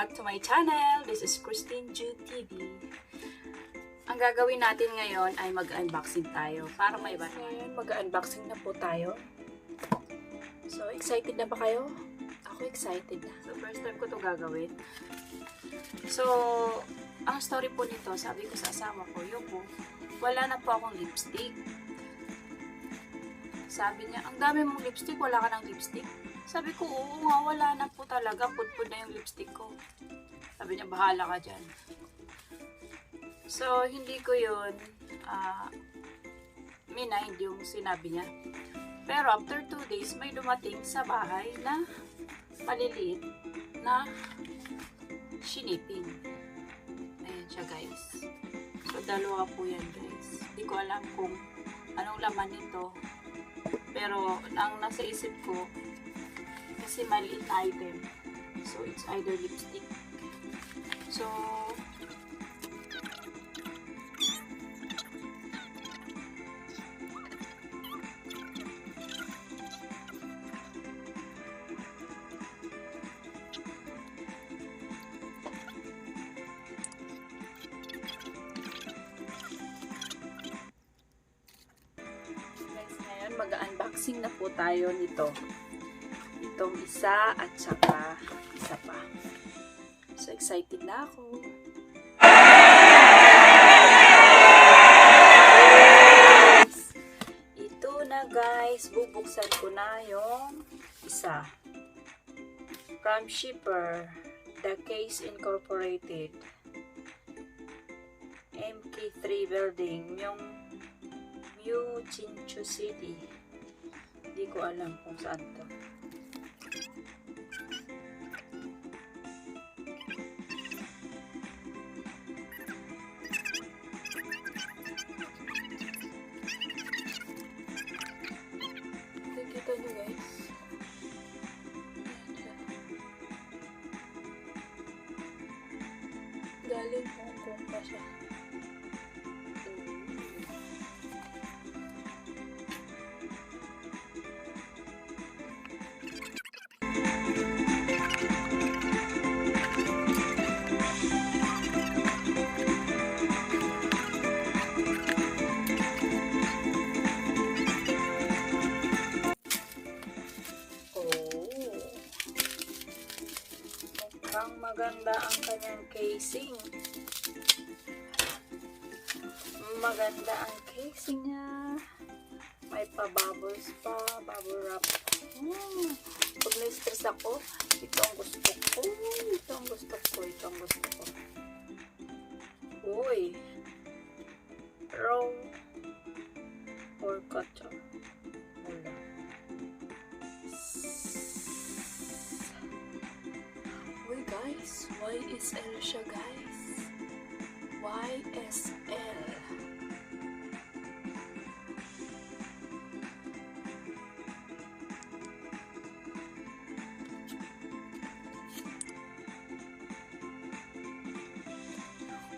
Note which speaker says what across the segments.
Speaker 1: back to my channel. This is Joo TV. Ang gagawin natin ngayon ay mag-unboxing tayo. Para may iba ngayon, mag-unboxing na po tayo. So, excited na ba kayo? Ako excited na. So, first time ko to gagawin. So, ang story po nito, sabi ko sa asawa ko, Yoko, wala na po akong lipstick. Sabi niya, ang dami mong lipstick, wala ka ng lipstick. Sabi ko, oo nga, wala na po talaga. Pudpud na yung lipstick ko. Sabi niya, bahala ka dyan. So, hindi ko yun mind yung sinabi niya. Pero after 2 days, may dumating sa bahay na maliliit na shiniping. Ayan siya, guys. So, dalawa po yan, guys. Hindi ko alam kung anong laman nito. Pero, ang nasa isip ko, kasi maliit na item. So, it's either lipstick. So, guys, ngayon mag-unboxing na po tayo nito. Itong isa at saka isa pa. So, excited na ako. Ito na, guys. Bubuksan ko na yung isa. From shipper, The Case Incorporated. MK3 Building. Yung Joo City. Hindi ko alam kung saan to. Nakikita nyo, guys. Galing Hong Kong pa siya. Mukhang maganda ang kanyang casing. Maganda ang casing niya. May pa-bubbles pa, bubble wrap. Pag na-stress ako, ito ang gusto ko. Ito ang gusto ko. Ito ang gusto ko. Uy. Raw or cutter. Wala. Uy, guys. YSL siya, guys. YSL.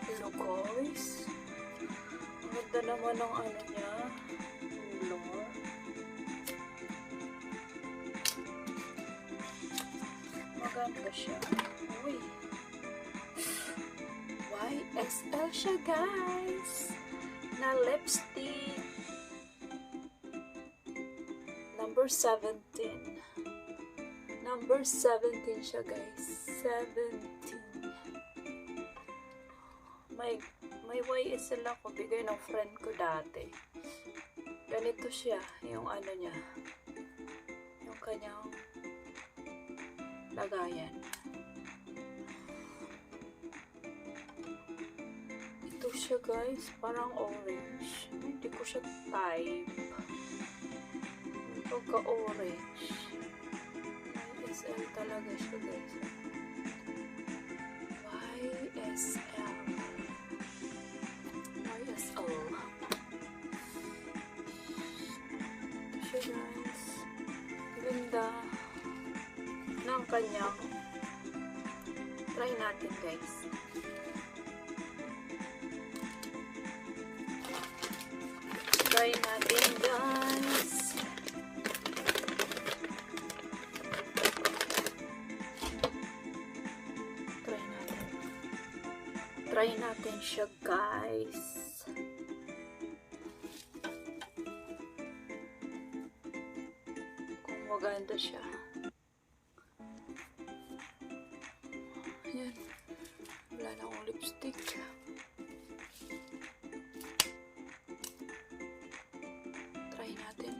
Speaker 1: Hello, guys. Ang ganda naman ng ano niya. Lord. Maganda siya. Uy. YSL siya, guys. Na lipstick. Number 17. Number 17 siya, guys. 17. May YSL ako. Bigay ng friend ko dati. Ganito siya. Yung ano niya. Yung kanyang lagayan. Ito siya, guys. Parang orange. Hindi ko siya type. Pagka-orange. YSL talaga siya, guys. YSL. YSL. Ito siya, guys. Ganda ng kanyang. Try natin, guys. Try natin, guys. Try Ayan siya, guys. Kung maganda siya. Ayan. Wala na akong lipstick. Try natin.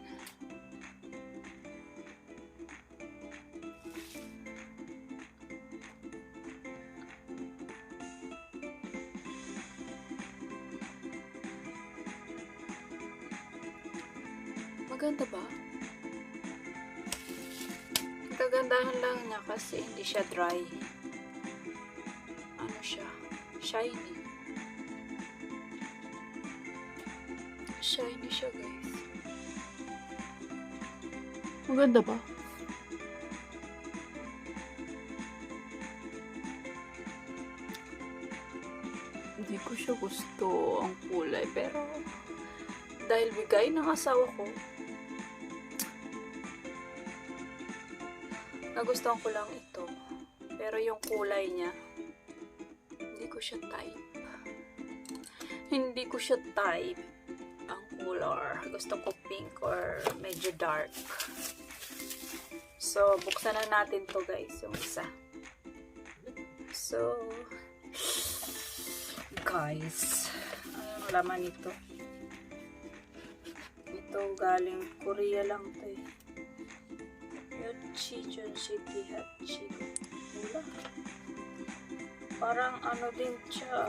Speaker 1: Maganda ba? Kagandahan lang niya kasi hindi siya dry. Ano siya? Shiny. Shiny siya, guys. Maganda ba? Hindi ko siya gusto ang kulay, pero dahil bigay ng asawa ko, nagustuhan ko lang ito. Pero yung kulay niya, hindi ko siya type. Hindi ko siya type ang color. Gusto ko pink or medyo dark. So, buksan na natin to, guys, yung isa. So, guys, anong laman ito? Ito galing Korea lang to eh. Joo TV. Wala. Parang ano din siya.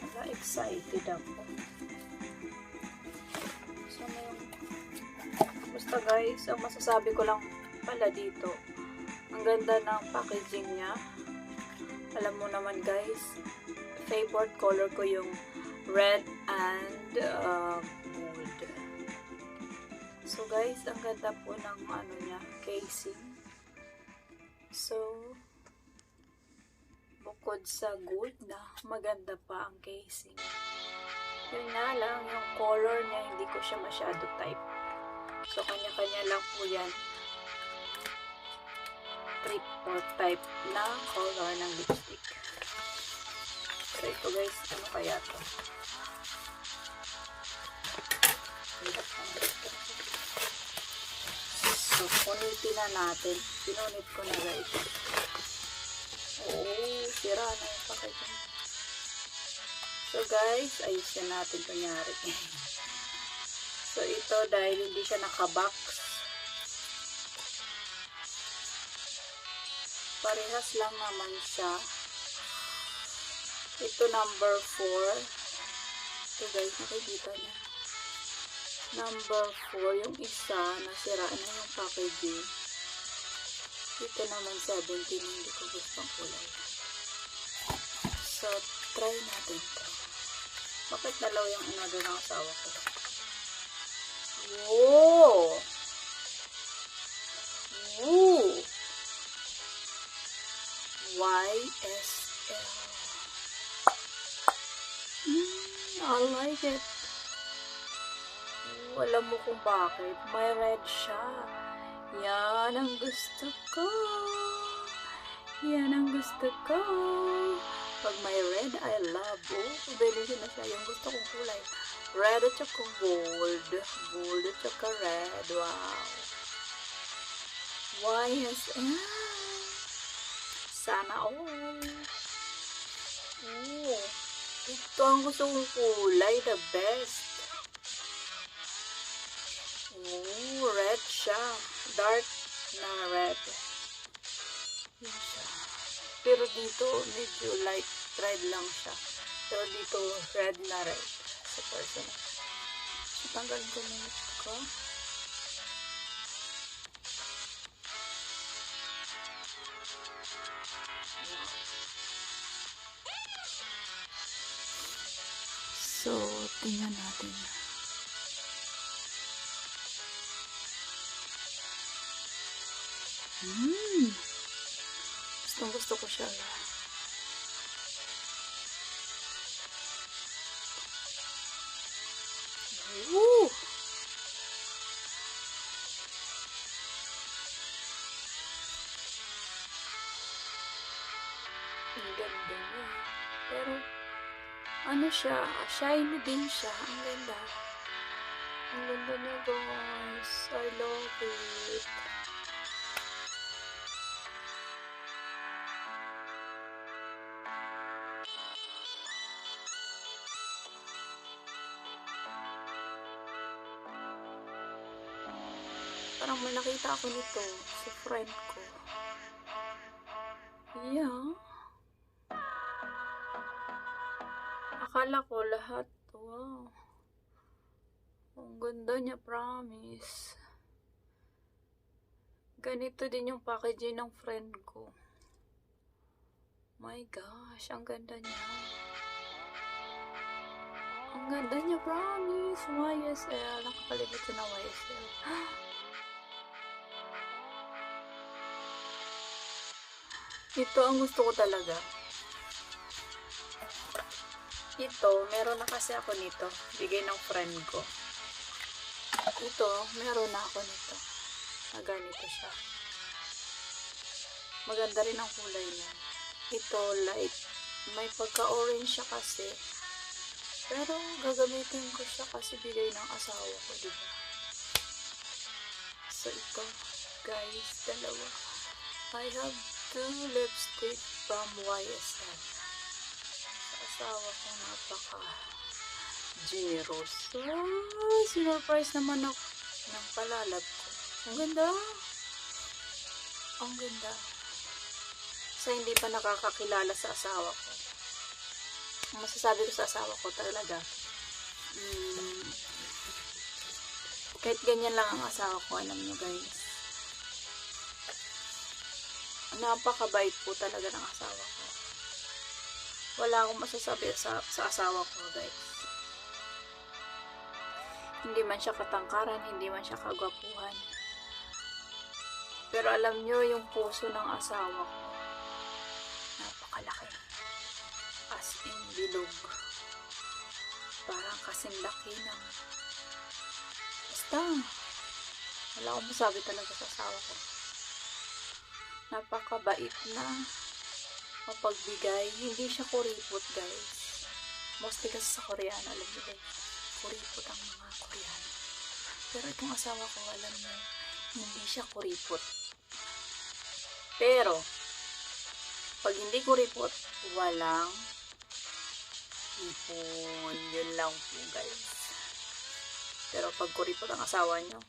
Speaker 1: Wala, excited ako. So, basta guys, ang masasabi ko lang pala dito, ang ganda ng packaging niya. Alam mo naman guys, favorite color ko yung red and gold. So guys, ang ganda po ng ano niya, casing. So, bukod sa gold na, maganda pa ang casing. Yun nga lang, yung color niya, hindi ko siya masyado type. So, kanya-kanya lang po yan. Trip or type na color ng lipstick. So, ito guys, ano kaya to? So, punitin na natin. Pinunit ko na guys. Oh, sira na yung packaging. So guys, ayusin natin kunyari. So, ito dahil hindi siya nakabox. Parehas lang naman siya. Ito number 4. Ito guys, nakikita niya. Number 4, yung isa, nasira na yung packaging. Ito naman 17, hindi ko gusto ang kulay. So, try natin ito. Bakit dalaw yung inado ng asawa ko? Whoa! Woo! YSL. I like it. Alam mo kung bakit. May red siya. Yan ang gusto ko. Yan ang gusto ko. Pag may red, I love. Oh, combination na siya. Yung gusto kong kulay. Red at saka gold. Gold at saka red. Wow. YSL. Sana all. Oh. Ito ang gusto kong kulay. The best. Oh, red siya. Dark na red. Yun siya. Pero dito, medyo light red lang siya. Pero dito, red na red. Sa personal. So, tanggalin ko na ko. So, tingnan natin. Gusto ko siya. Woo! Ang ganda niya. Pero, ano siya, shiny din siya. Ang ganda. Ang ganda niya, guys. I love it. Parang may nakita ako nito sa friend ko. Yeah. Akala ko lahat. Wow. Ang ganda niya, promise. Ganito din yung packaging ng friend ko. My gosh, ang ganda niya. Ang ganda niya, promise. YSL. Nakakalimutan na YSL. Ito ang gusto ko talaga. Ito, meron na kasi ako nito. Bigay ng friend ko. Ito, meron na ako nito. Na ganito siya. Maganda rin ang kulay niya. Ito, light. May pagka-orange siya kasi. Pero, gagamitin ko siya kasi bigay ng asawa ko, diba? So, ito, guys, dalawa. I have 2 lipstick from YSL. Sa asawa ko, napaka-generous. Oh, sinurprise naman ako ng palalab ko. Ang ganda. Ang ganda. Sa hindi pa nakakakilala sa asawa ko. Ang masasabi ko sa asawa ko talaga, kahit ganyan lang ang asawa ko, alam nyo guys. Napakabait po talaga ng asawa ko. Wala akong masasabi sa asawa ko, guys. Hindi man siya katangkaran, hindi man siya kagwapuhan. Pero alam nyo, yung puso ng asawa ko, napakalaki. As in bilog. Parang kasing laki ng... Basta, wala akong masabi talaga sa asawa ko. Napakabait na mapagbigay. Hindi siya kuripot, guys. Mostly kasi sa Koreano, alam niyo guys, kuripot ang mga Koreano. Pero itong asawa ko, alam niyo, hindi siya kuripot. Pero, pag hindi kuripot, walang ipon. Yun lang po, guys. Pero pag kuripot ang asawa niyo,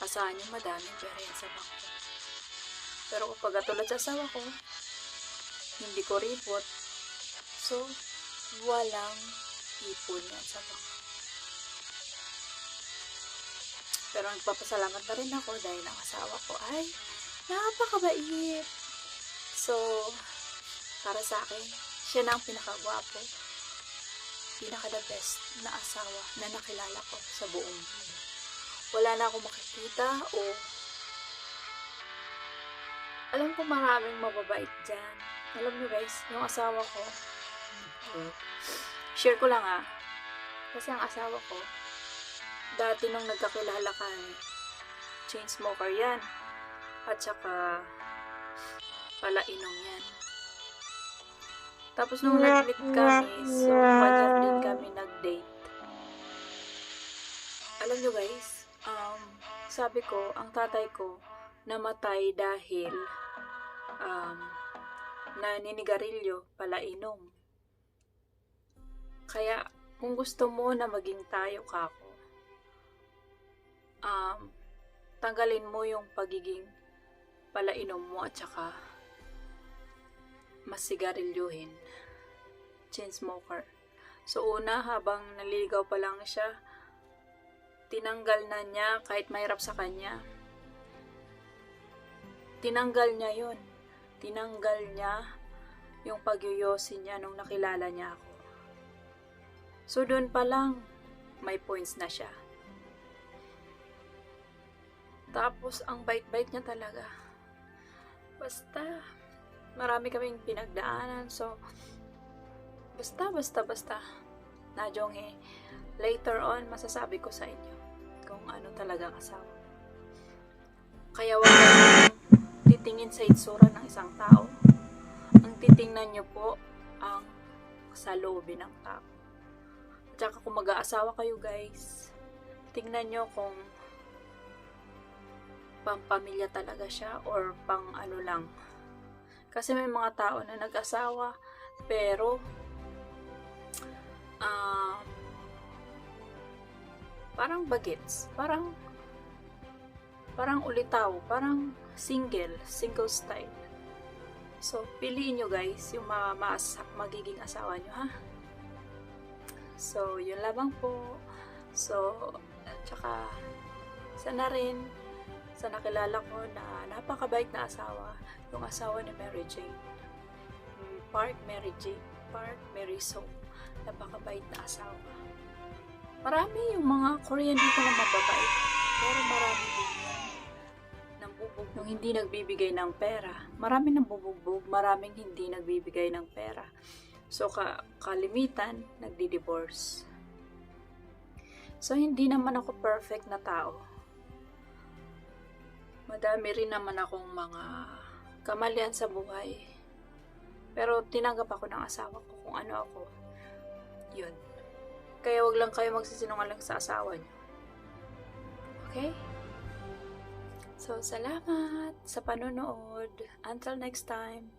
Speaker 1: asahan nyo madaming pera yan sa bangko. Pero kapag katulad sa asawa ko, hindi ko ripot, so walang ipon yan sa bangko. Pero nagpapasalamat na rin ako dahil ang asawa ko ay napakabait. So, para sa akin, siya na ang pinakagwapo, pinaka-the best na asawa na nakilala ko sa buong mundo. Wala na akong makikita o alam ko maraming mababait dyan. Alam nyo guys, yung asawa ko, share ko lang kasi ang asawa ko, dati nung nagkakilala kami, chain smoker yan, at saka palainom yan. Tapos nung nag-meet kami, so panyar din kami nag-date. Alam nyo guys, sabi ko, ang tatay ko namatay dahil naninigarilyo, palainom. Kaya, kung gusto mo na maging tayo kako, tanggalin mo yung pagiging palainom mo at saka masigarilyohin. Chain smoker. So, una, habang naliligaw pa lang siya, tinanggal na niya kahit mahirap sa kanya. Tinanggal niya yun. Tinanggal niya yung pagyoyosi niya nung nakilala niya ako. So, doon pa lang, may points na siya. Tapos, ang bait-bait niya talaga. Basta, marami kaming pinagdaanan. So, basta. Najonghe. Later on, masasabi ko sa inyo kung ano talaga asawa. Kaya wag kayong titingin sa itsura ng isang tao. titingnan nyo po ang saloobin ng tao. At saka kung mag-aasawa kayo guys, tingnan nyo kung pang-pamilya talaga siya or pang ano lang. Kasi may mga tao na nag-asawa pero parang bagets, parang ulitaw, parang single style. So, piliin nyo guys yung magiging asawa nyo, ha? So, yun lamang po. So, tsaka, sana rin, sa nakilala ko na napakabait na asawa, yung asawa ni Mary Jane. Part Mary Jane, part Mary So. Napakabait na asawa. Marami yung mga Korean dito na mababait. Pero marami din yung hindi nagbibigay ng pera. Marami nang bubugbog, maraming hindi nagbibigay ng pera. So, kalimitan, nagdi-divorce. So, hindi naman ako perfect na tao. Madami rin naman akong mga kamalian sa buhay. Pero tinanggap ako ng asawa ko kung ano ako. Yun. Kaya wag lang kayo magsisinungaling sa asawa niyo. Okay? So, salamat sa panonood. Until next time.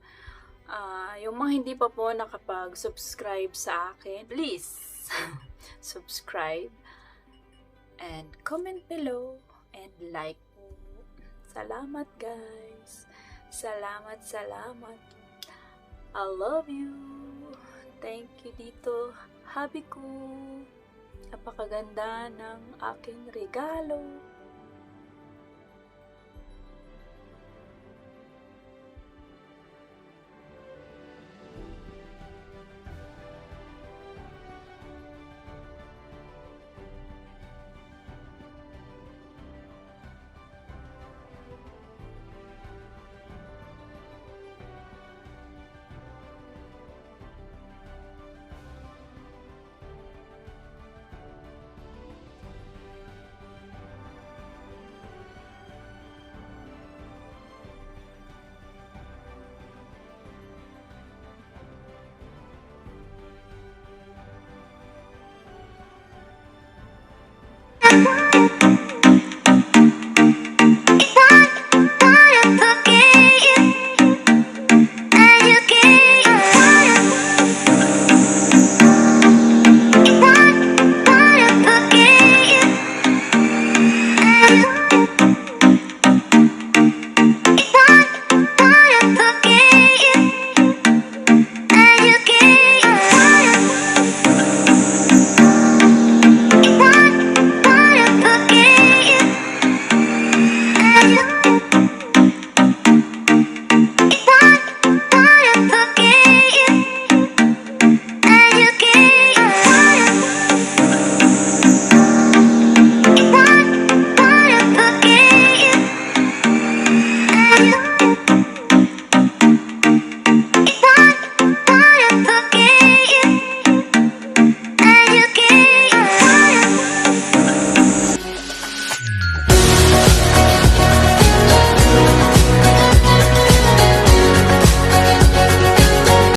Speaker 1: Yung mga hindi pa po nakapag-subscribe sa akin, please subscribe and comment below and like po. Salamat guys. Salamat. I love you. Thank you dito, hubby ko. Napakaganda ng aking regalo.